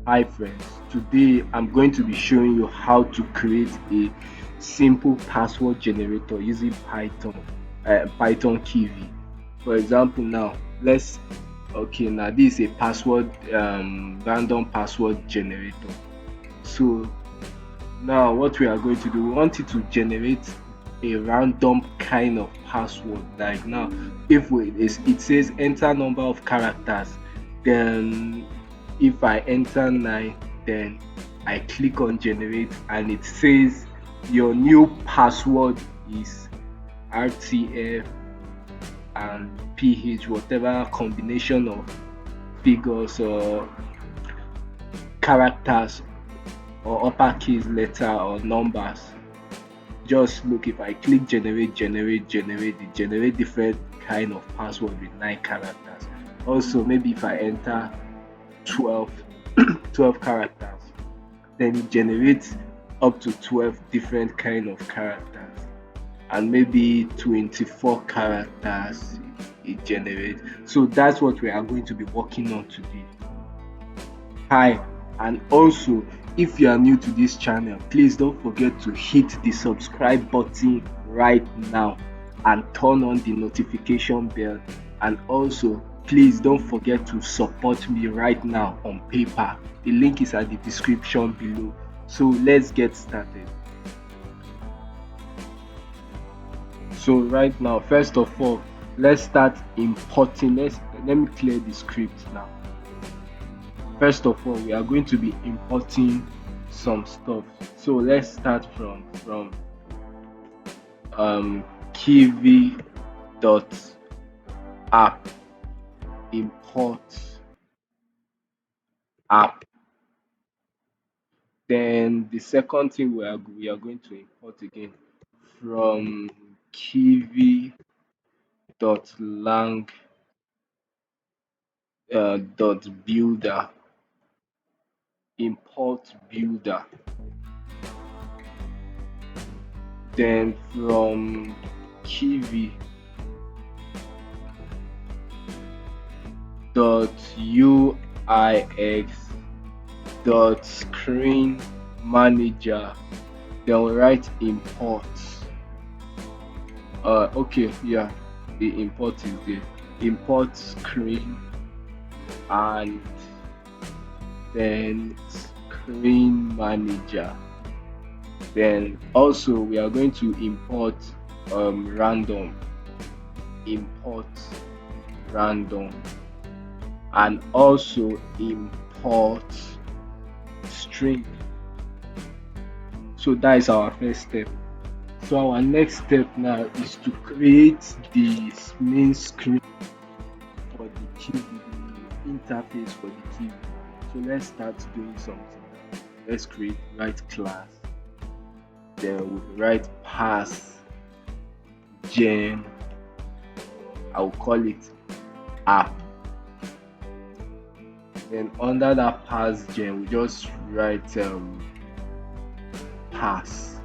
Hi friends, today I'm going to be showing you how to create a simple password generator using Python Kivy. For example, now this is a password random password generator. So now what we are going to do, we want it to generate a random kind of password. Like now, if it says enter number of characters, then if I enter 9, then I click on generate and it says your new password is RTF and PH, whatever combination of figures or characters or uppercase letter or numbers. Just look, if I click it generate different kind of password with 9 characters. Also, maybe if I enter 12 12 characters, then it generates up to 12 different kind of characters, and maybe 24 characters it generates. So that's what we are going to be working on today. Hi, and also, if you are new to this channel, please don't forget to hit the subscribe button right now and turn on the notification bell. And also, please don't forget to support me right now on PayPal. The link is at the description below. So let's get started. So right now, first of all, let's start importing. Let me clear the script now. First of all, we are going to be importing some stuff. So let's start from Kivy dot app, import app. Then the second thing we are going to import again from Kivy dot lang dot builder, import builder. Then from Kivy dot uix dot screen manager, then we write import. Okay, yeah, the import is there. Import screen and then screen manager. Then also we are going to import random, import random, and also import string. So that is our first step. So our next step now is to create the main screen for the TV, the interface for the TV. So let's start doing something. Let's write class, then we write pass gen, I will call it app. Then under that pass gen, we just write pass.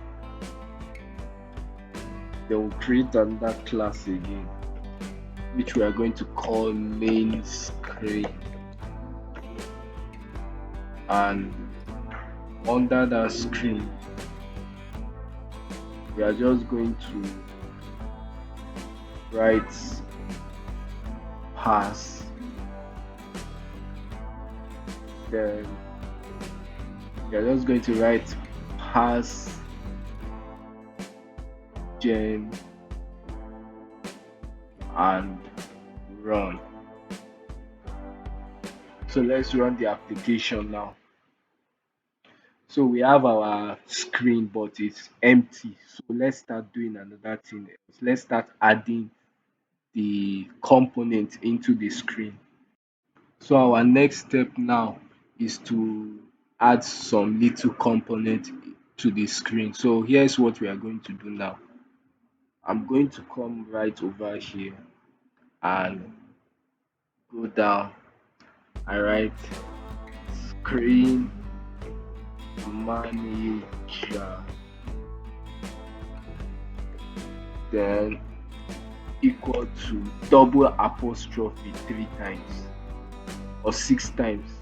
Then we'll create another class again, which we are going to call main screen. And under that screen, we are just going to write pass. Then we are just going to write pass gen and run. So let's run the application now. So we have our screen, but it's empty. So let's start doing another thing else. Let's start adding the component into the screen. So our next step now is to add some little component to the screen. So here's what we are going to do now. I'm going to come right over here and go down. I write screen manager, then equal to double apostrophe 3 times or 6 times.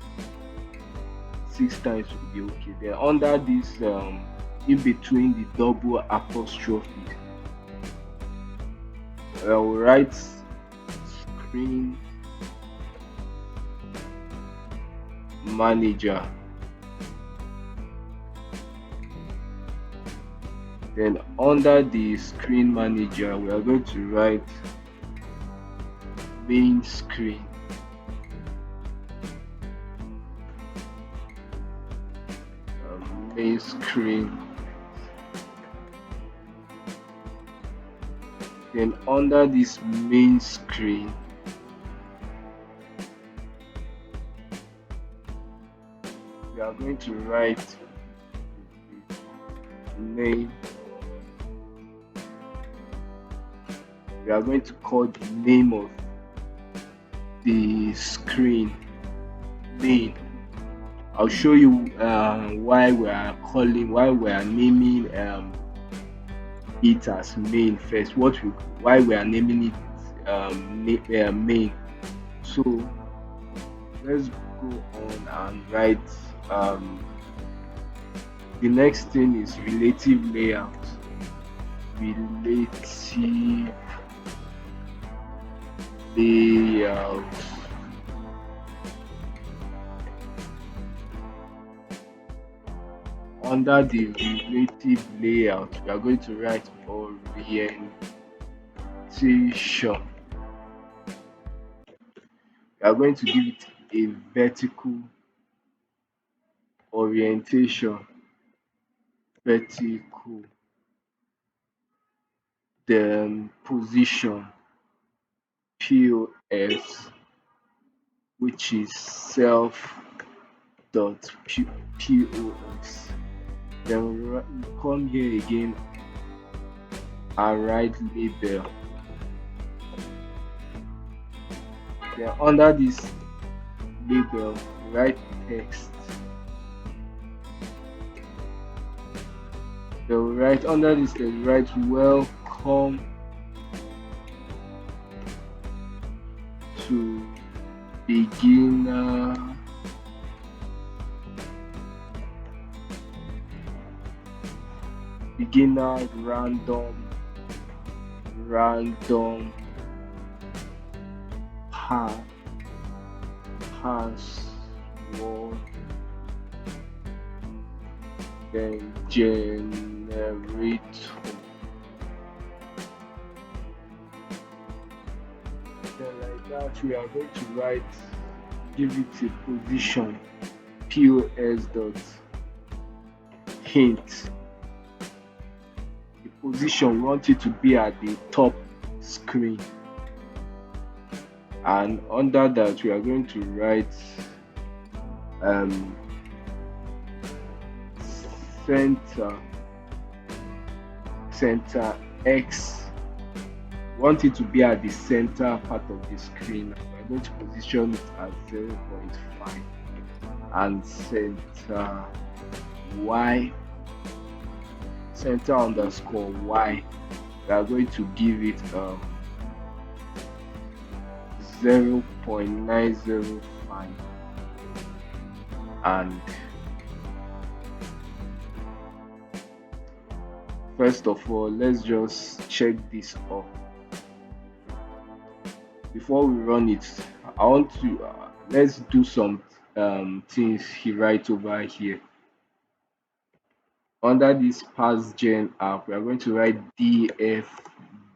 six times will be okay. Then under this in between the double apostrophe, I will write screen manager. Then under the screen manager, we are going to write main screen. Main screen. Then under this main screen, we are going to write name. We are going to call the name of the screen main. I'll show you why we are naming it as main first. Why we are naming it main. So let's go on and write. The next thing is relative layout. Relative layout. Under the relative layout, we are going to write orientation. We are going to give it a vertical orientation. Vertical. Then position POS, which is self dot POS. Then we come here again and write label. Then under this label, write text. Then write under this text, write welcome to beginner random password, then generate. Then like that, we are going to write, give it a position, POS dot hint. The position, we want it to be at the top screen, and under that we are going to write center X. We want it to be at the center part of the screen. We're going to position it at 0.5, and center Y, center underscore Y, we are going to give it 0.905, and first of all, let's just check this off before we run it. I want to let's do some things he writes over here. Under this pass gen app, we are going to write df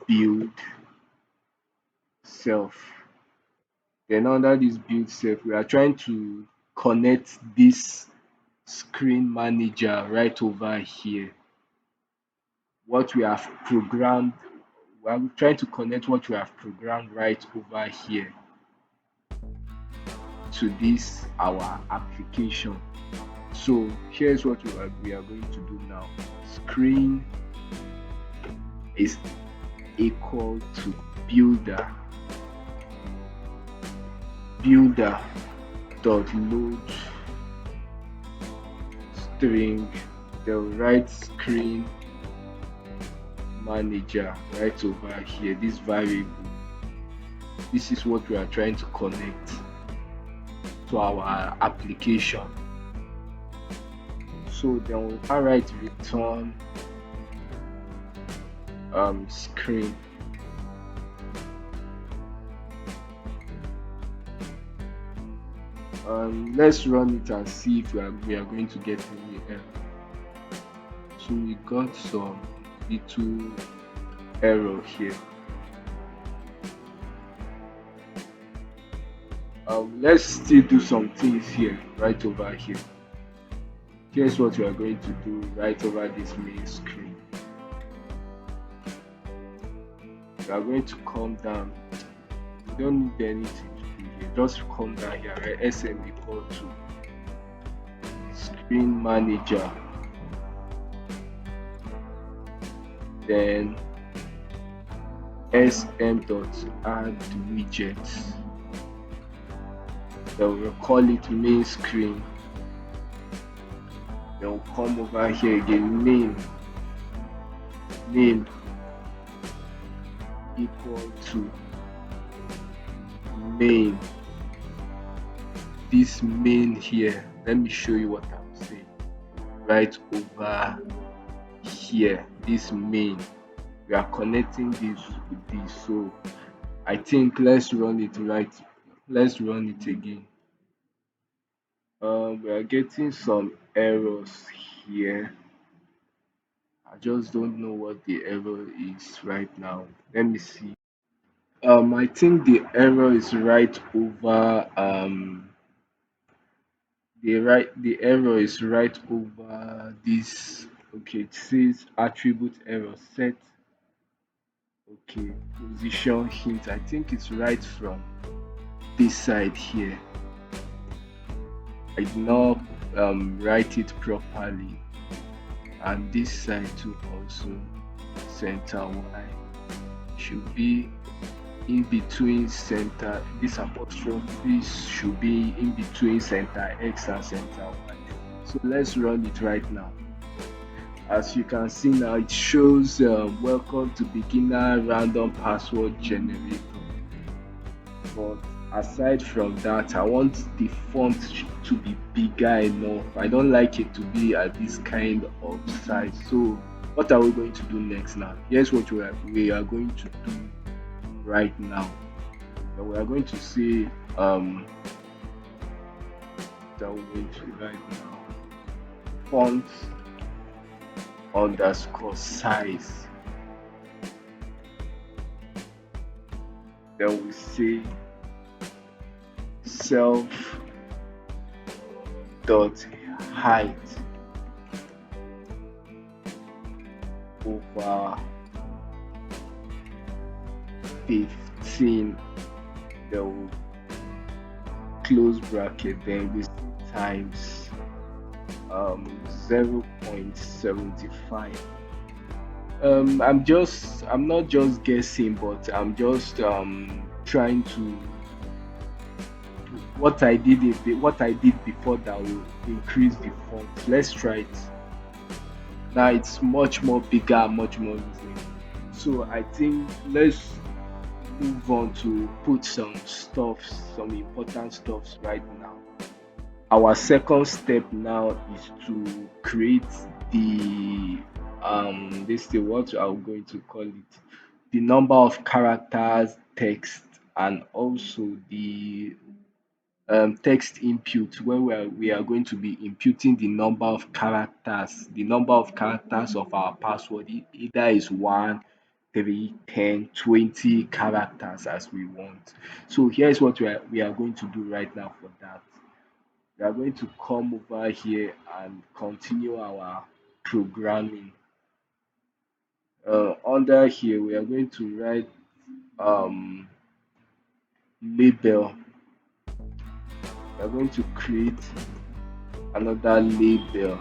build self. Then under this build self, we are trying to connect this screen manager right over here. What we have programmed, we are trying to connect what we have programmed right over here to this our application. So here's what we are going to do now. Screen is equal to builder dot load string, the right screen manager right over here. This variable, this is what we are trying to connect to our application. So then we can write return screen. Let's run it and see if we are going to get any error. So we got some little error here. Let's still do some things here, right over here. Here's what we are going to do right over this main screen. We are going to come down. We don't need anything to do here. Just come down here, right? SM equal to screen manager. Then sm.add widgets. Then we'll call it main screen. Then we'll come over here again, name equal to main. This main here, let me show you what I'm saying. Right over here, this main, we are connecting this with this. So I think let's run it again. We are getting some errors here. I just don't know what the error is right now. Let me see. I think the error is right over the error is right over this. Okay, it says attribute error set. Okay, position hint. I think it's right from this side here. I did not write it properly, and this side too also. Center Y should be in between center. This apostrophe should be in between center X and center Y. So let's run it right now. As you can see now, it shows welcome to beginner random password generator. But aside from that, I want the font to be bigger enough. I don't like it to be at this kind of size. So what are we going to do next now? Here's what we are going to do right now. And we are going to say that we're going to write now font underscore size. Then we say self dot height over 15. Then we close bracket. Then we say times 0.75. I'm not just guessing, but I'm just trying to what I did before that will increase the font. Let's try it. Now it's much more bigger, much more easy. So I think let's move on to put some important stuffs right now. Our second step now is to create the this thing, what I'm going to call it, the number of characters, text, and also the text input, where we are going to be imputing the number of characters of our password. Either is 1, 3, 10, 20 characters as we want. So here's what we are going to do right now for that. We are going to come over here and continue our programming. Under here, we are going to write label. We are going to create another label.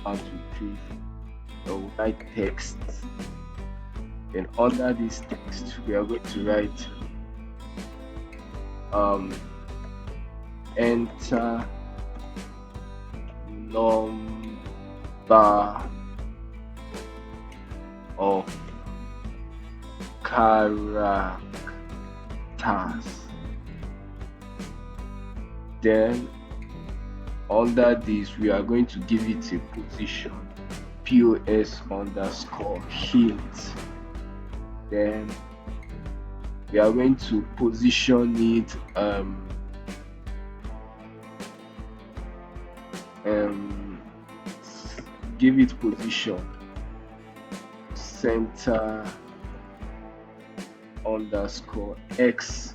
How to create write text. Then under this text, we are going to write enter number of characters. Then Under this, we are going to give it a position, pos underscore hint. Then we are going to position it um give it position center underscore x,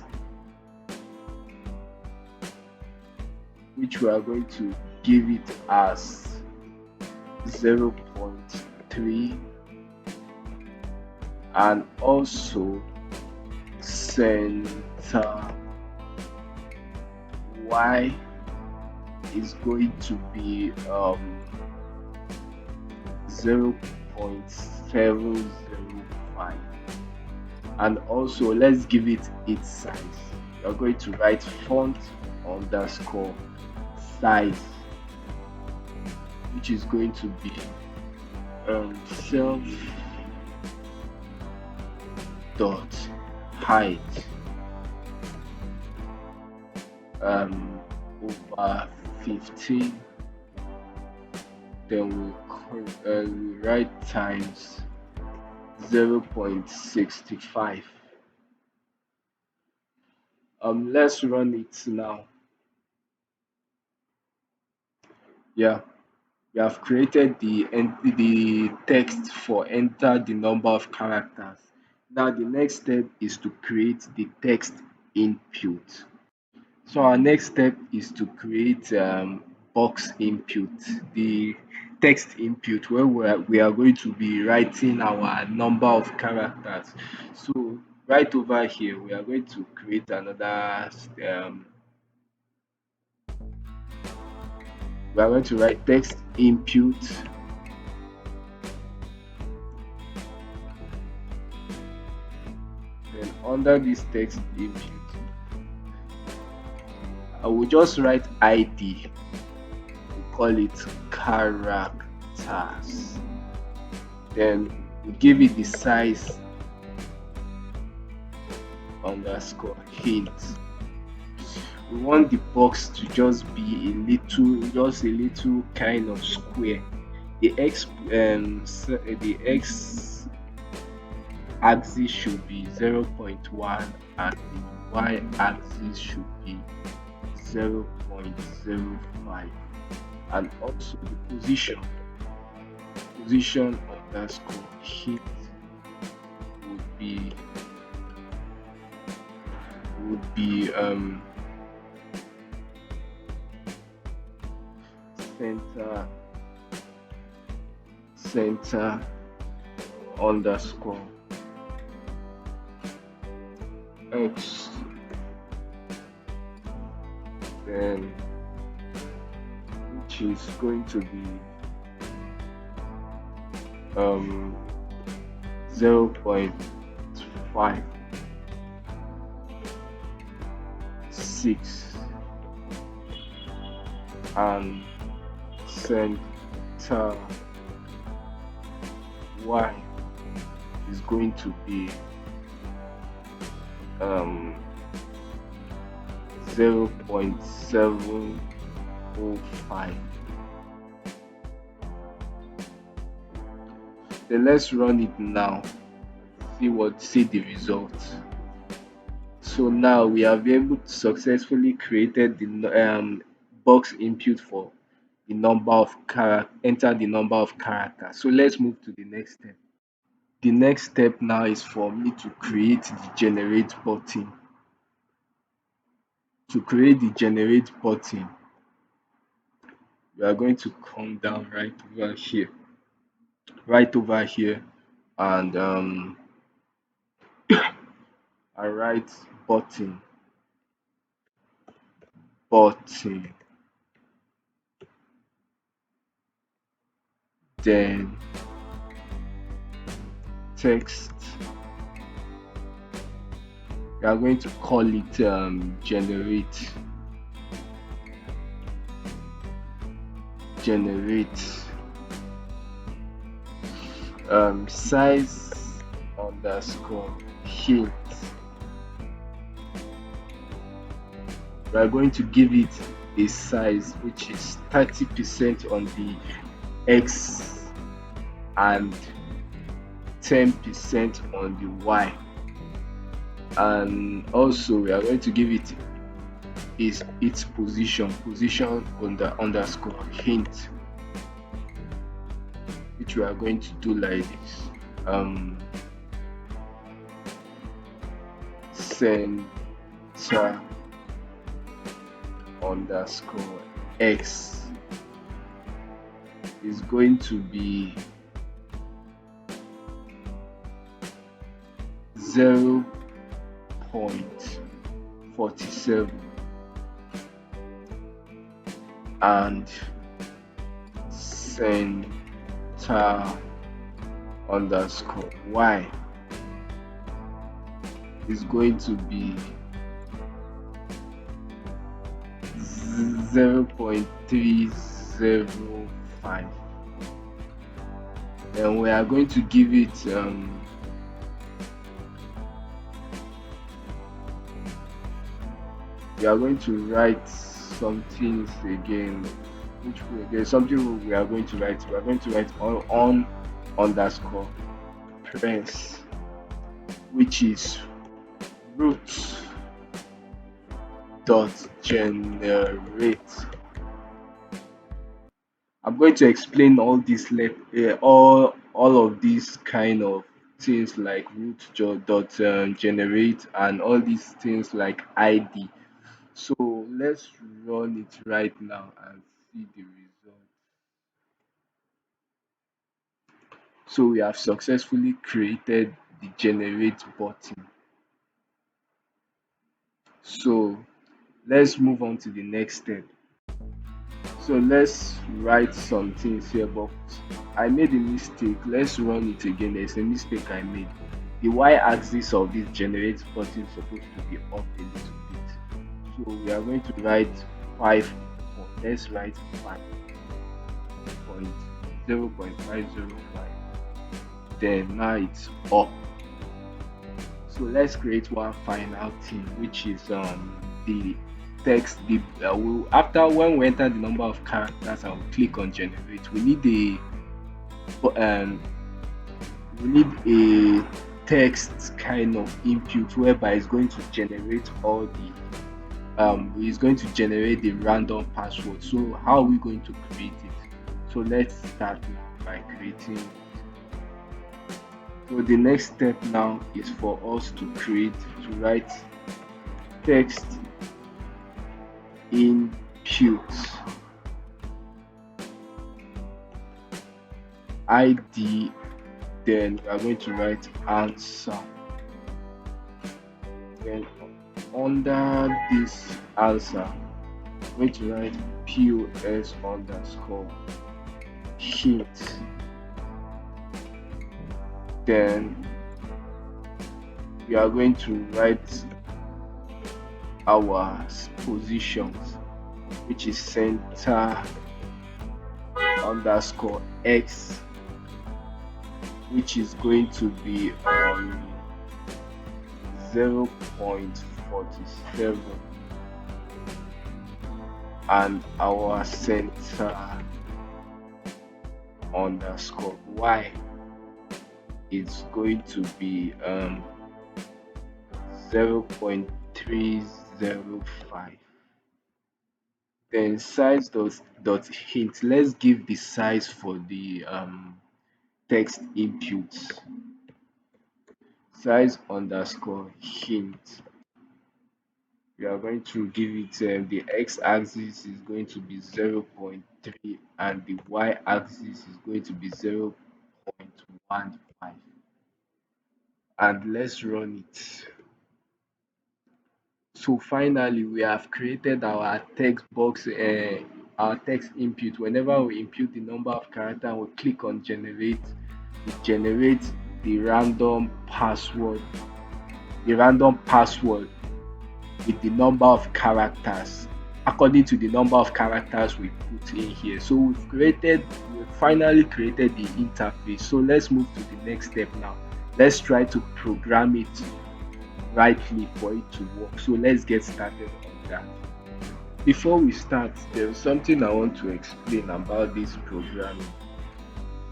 which we are going to give it as 0.3, and also center y is going to be 0.705, and also let's give it its size. You're going to write font underscore size, which is going to be self dot height over 15. Then we write times 0.65. Let's run it now. Yeah, we have created the text for enter the number of characters. Now the next step is to create the text input. So our next step is to create box input, the text input where we are going to be writing our number of characters. So right over here, we are going to create another, we are going to write text input. Then under this text input, I will just write ID, call it characters. Then we give it the size underscore hint. We want the box to just be a little kind of square. The x axis should be 0.1 and the y axis should be 0.05, and also the position underscore hint would be center underscore x, then which is going to be 0.56, and center y is going to be 0.705. Then let's run it now, see the results. So now we have been able to successfully created the box input for the number of enter the number of characters. So let's move to the next step. The next step now is for me to create the generate button. To create the generate button, we are going to come down right over here, and I write button, then text. We are going to call it generate size underscore hint. We we are going to give it a size which is 30% on the X and 10% on the Y. And also we are going to give it its position underscore hint, which we are going to do like this. Center underscore X is going to be 0.47, and center underscore Y is going to be 0.305, and we are going to give it we are going to write some things again, which there's something we are going to write. We are going to write on underscore press, which is root dot generate. I'm going to explain all these all of these kind of things like root dot generate and all these things like ID. So let's run it right now and see the result. So we have successfully created the generate button. So let's move on to the next step. So let's write some things here, but I made a mistake. Let's run it again. There's a mistake I made. The y-axis of this generate button is supposed to be up a little bit. So we are going to write 5. Let's write 5.0.505. Then now it's up. So let's create one final thing, which is the text. After when we enter the number of characters and we click on generate, we need a text kind of input whereby it's going to generate all the it's going to generate the random password. So how are we going to create it? So let's start now by creating it. So the next step now is for us to write text input ID, then we are going to write answer. Then under this answer, we're going to write POS underscore hint. Then we are going to write our positions, which is center underscore X, which is going to be 0.47, and our center underscore Y is going to be 0.305. Then size dot hint. Let's give the size for the text inputs. Size underscore hint. We are going to give it the x-axis is going to be 0.3 and the y-axis is going to be 0.15. And let's run it. So finally we have created our text box, our text input. Whenever we input the number of character and we click on generate, it generates the random password with the number of characters according to the number of characters we put in here. So we finally created the interface. So let's move to the next step now. Let's try to program it rightly for it to work. So let's get started on that. Before we start, there's something I want to explain about this programming.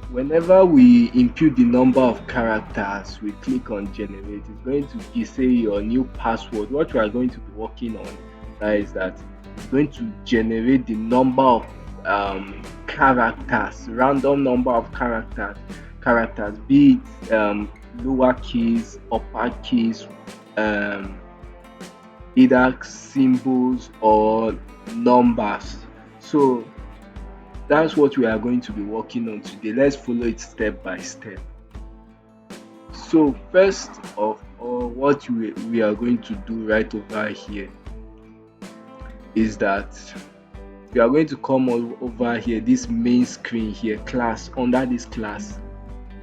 Whenever we input the number of characters, we click on generate, it's going to say your new password. What we are going to be working on that is that it's going to generate the number of characters, random number of characters, be it lower keys, upper keys, um, either symbols or numbers. So that's what we are going to be working on today. Let's follow it step by step. So first of all, what we are going to do right over here is that we are going to come over here, this main screen here, class, under this class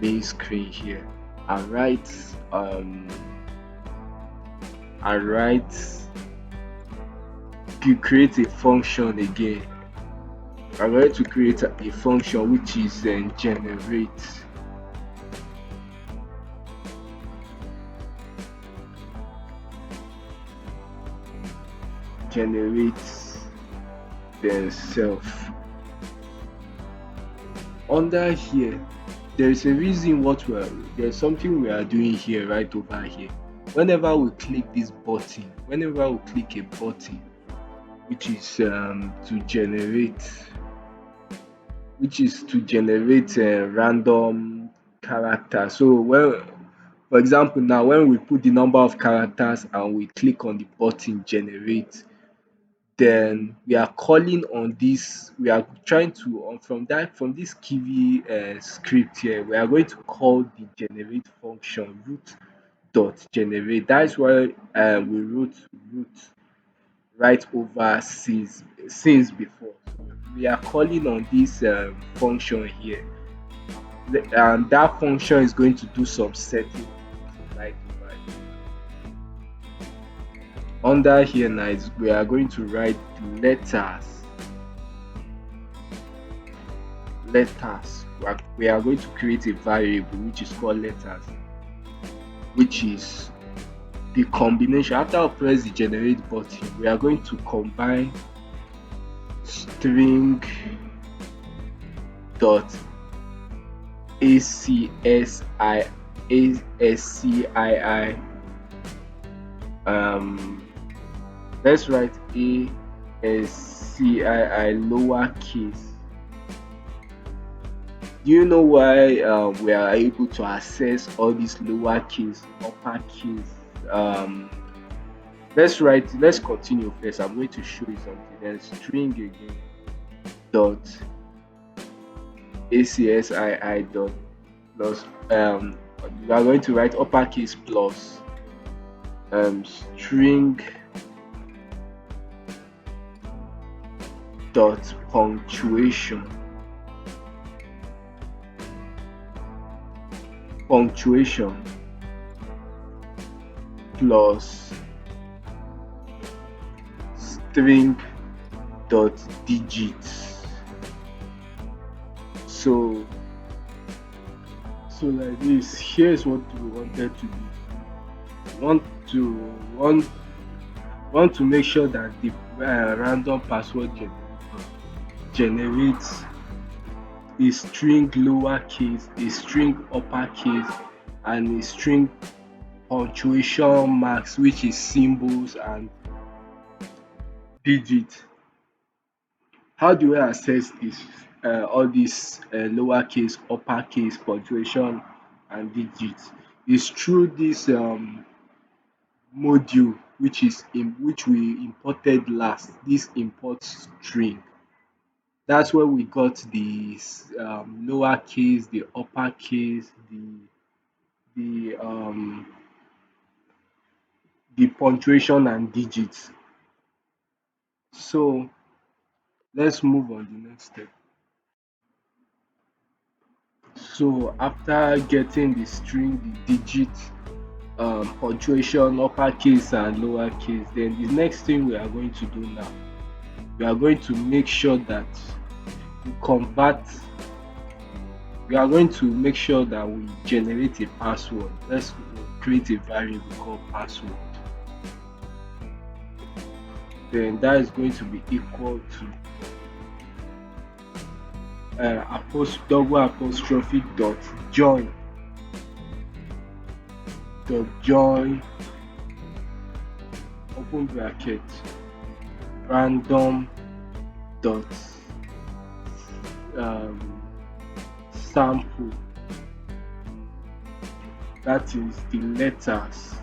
main screen here, and write you create a function again. I'm going to create a function which is generate then self. Under here, there is a reason there's something we are doing here right over here. Whenever we click this button, whenever we click a button which is to generate random character. So when, for example, now when we put the number of characters and we click on the button generate, then we are calling on this, we are trying to from this Kivy script here, we are going to call the generate function root dot generate. That's why we wrote root right over since before. So we are calling on this function here, and that function is going to do some setting right over here. Under here now we are going to write letters. We are going to create a variable which is called letters, which is the combination. After I press the generate button, we are going to combine string dot ASCII let's write ASCII lowercase. Do you know why we are able to access all these lowercase, uppercase? Let's continue first. I'm going to show you something. Then string again dot ACSII dot plus we are going to write uppercase plus string dot punctuation plus string dot digits. So like this. Here's what we wanted to do. Want to make sure that the random password generates a string lowercase, a string uppercase, and a string punctuation marks, which is symbols and digits. How do I access this? All these lowercase, uppercase, punctuation, and digits is through this module, which we imported last. This import string. That's where we got the lowercase, the uppercase, the punctuation and digits. So let's move on the next step. So after getting the string, the digits, punctuation, uppercase and lowercase, then the next thing we are going to do now, we are going to make sure that we convert we are going to make sure that we generate a password. Let's create a variable called password. then that is going to be equal to double apostrophe dot join open bracket random dot um, sample, that is the letters.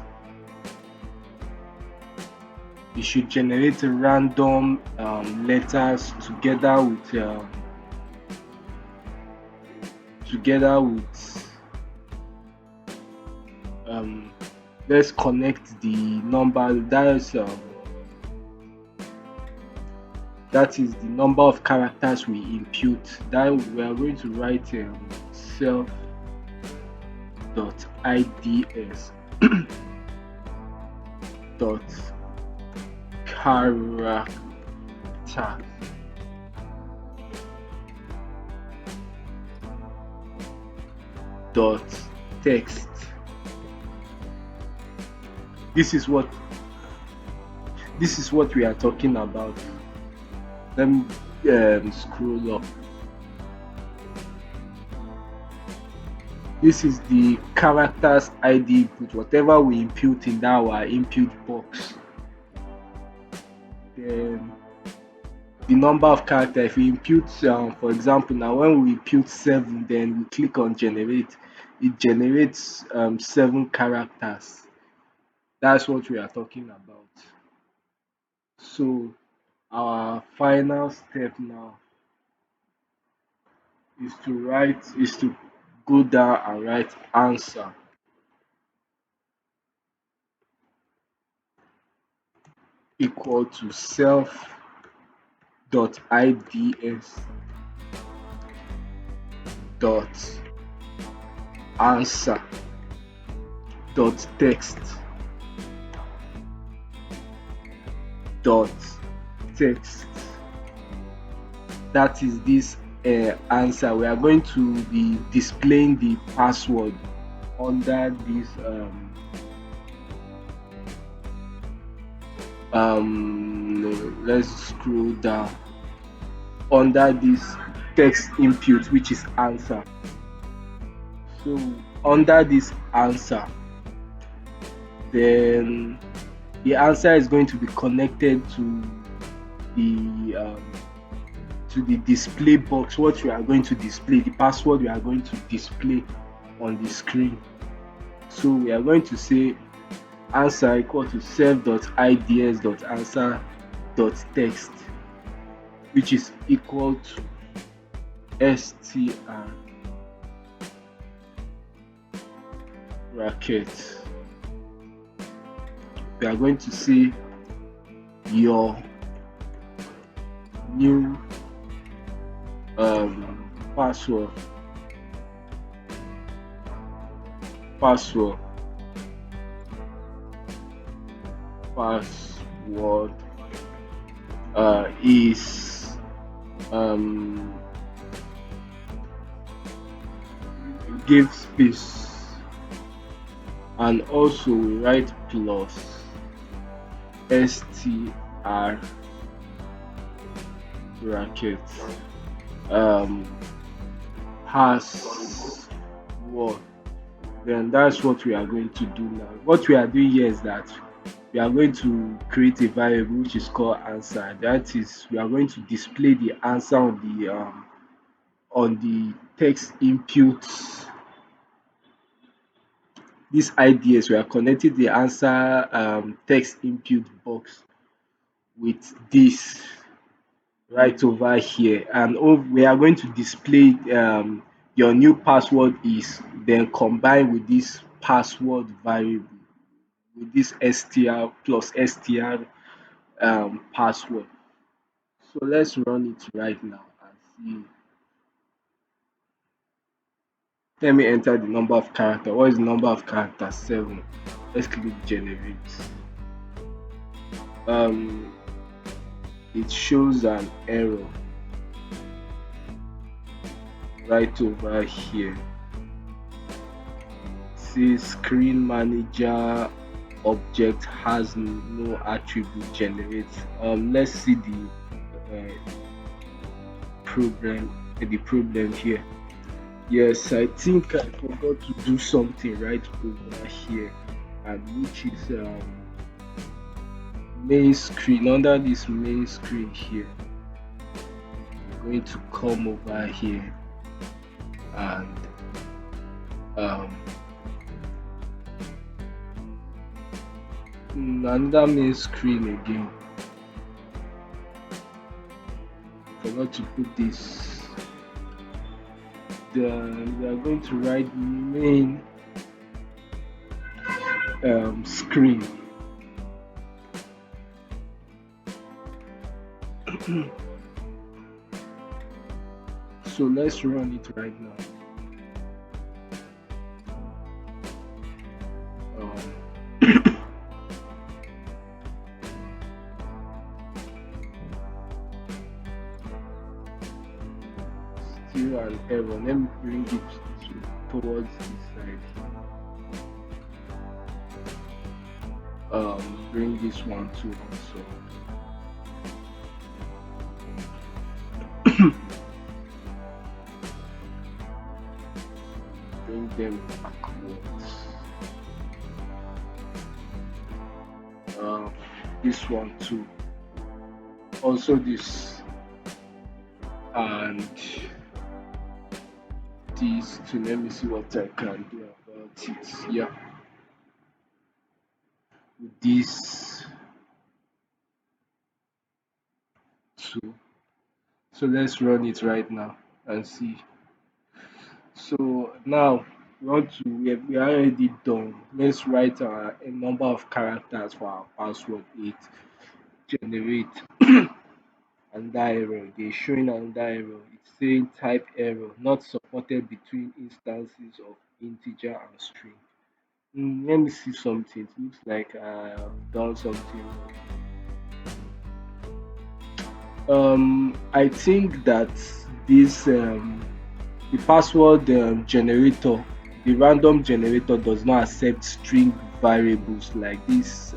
You should generate random letters together with um, let's connect the number, that is the number of characters we impute. That we are going to write self dot ids dot character dot text. This is what we are talking about. Let me scroll up. This is the characters ID input, whatever we impute in our input box. Then the number of characters, if we impute, for example, now when we impute 7, then we click on generate, it generates 7 characters. That's what we are talking about. So our final step now is to go down and write answer equal to self dot ids dot answer dot text dot text. That is this answer. We are going to be displaying the password under this let's scroll down under this text input, which is answer. So under this answer, then the answer is going to be connected to the display box. What we are going to display, the password we are going to display on the screen. So we are going to say answer equal to self.ids.answer.text, which is equal to str bracket. We are going to say your new password is give space, and also we write plus str bracket password. Then that's what we are going to do now. What we are doing here is that we are going to create a variable which is called answer. That is, we are going to display the answer on the text inputs. This IDS, we are connecting the answer text input box with this right over here, and we are going to display your new password is, then combine with this password variable with this str plus str password. So let's run it right now and see. Let me enter the number of character. What is the number of characters? 7. Let's click generate. It shows an error right over here. See screen manager object has no attribute generate. Let's see uh, problem here. Yes, I think I forgot to do something right over here, and which is main screen. Under this main screen here, I'm going to come over here and um under main screen again. Forgot to put this. We are going to write main screen. So let's run it right now. Um, Still an error. Let me bring it towards this side. Bring this one too also. Bring them backwards. This one too. Also this and these two. Let me see what I can do about it. Yeah, with these two. So let's run it right now and see. So now we are already done. Let's write a number of characters for our password. It generate another error. They're showing another error. It's saying type error not supported between instances of integer and string. Let me see something. It looks like I've done something. I think that this the password generator, the random generator does not accept string variables like these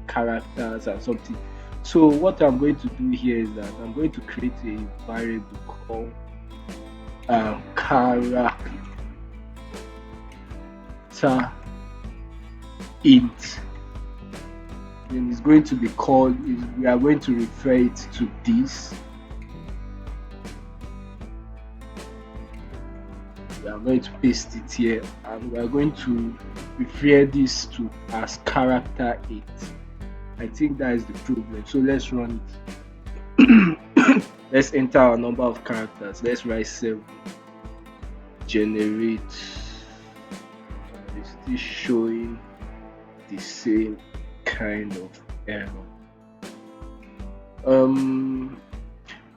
characters and something. So what I'm going to do here is that I'm going to create a variable called character int. Then it's going to be called. We are going to refer it to this. We are going to paste it here, and we are going to refer this to as character 8. I think that is the problem. So let's run it. Let's enter our number of characters. Let's write 7. Generate. It's still showing the same kind of error.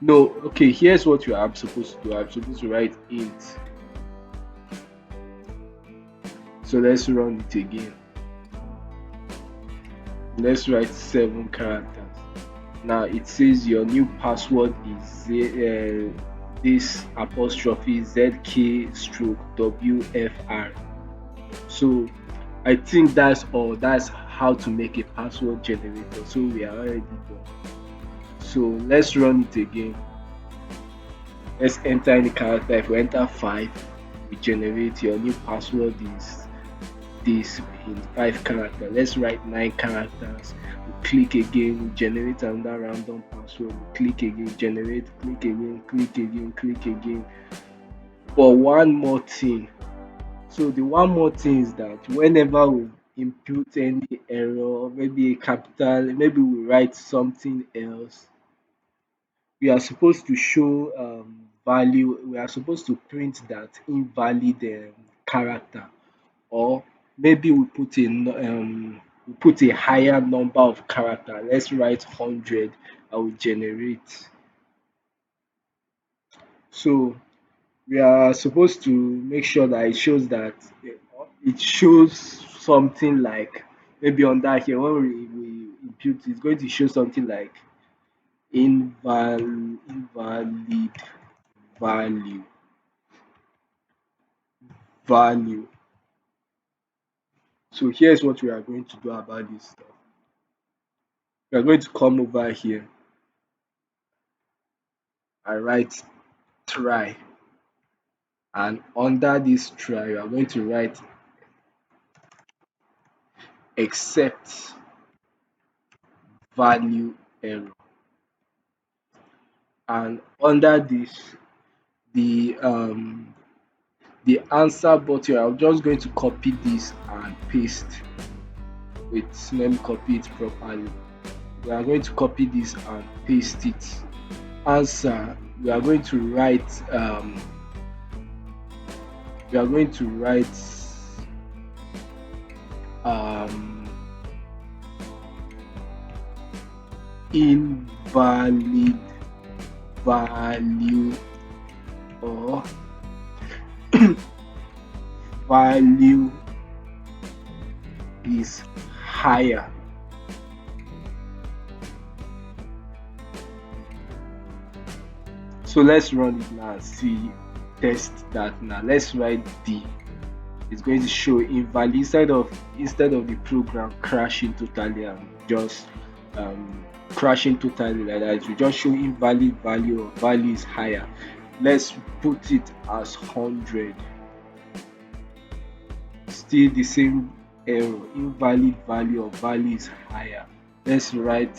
No, okay, here's what I'm supposed to do. I'm supposed to write int. So let's run it again. Let's write 7 characters. Now it says your new password is this apostrophe zk stroke wfr. So I think that's all. That's how to make a password generator. So we are already done. So let's run it again. Let's enter any character. If we enter 5, we generate your new password is this in 5 characters. Let's write 9 characters. We click again, we generate another random password. We click again, generate, click again, click again, click again. But one more thing. So the one more thing is that whenever we input any error, maybe a capital, maybe we write something else, we are supposed to show value. We are supposed to print that invalid character, or maybe we put a higher number of character. Let's write 100. I will generate. So we are supposed to make sure that it shows something like, maybe on that here when we input, it's going to show something like invalid value value. So here's what we are going to do about this stuff. We are going to come over here and write try, and under this try we are going to write except value error, and under this the the answer button. I'm just going to copy this and paste. Wait, let me copy it properly. We are going to copy this and paste it. Answer, we are going to write we are going to write um invalid value, or value is higher. So let's run it now and see, test that now. Let's write D. It's going to show invalid instead of the program crashing totally and just crashing totally like that. It will just show invalid value, or value is higher. Let's put it as 100. Still the same error, invalid value or value is higher. Let's write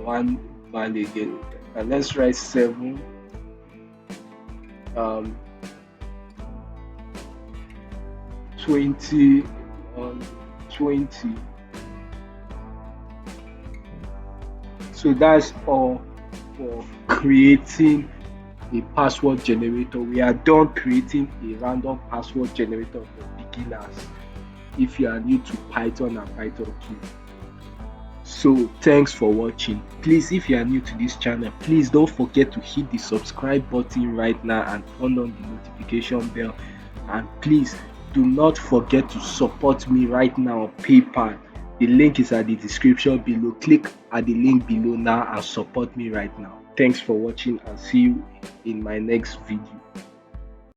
one value again, and let's write 7 um 20 20. So that's all for creating a password generator. We are done creating a random password generator for beginners if you are new to Python and Python 2. So thanks for watching. Please, if you are new to this channel, please don't forget to hit the subscribe button right now and turn on the notification bell. And please do not forget to support me right now on PayPal. The link is at the description below. Click at the link below now and support me right now. Thanks for watching, and see you in my next video.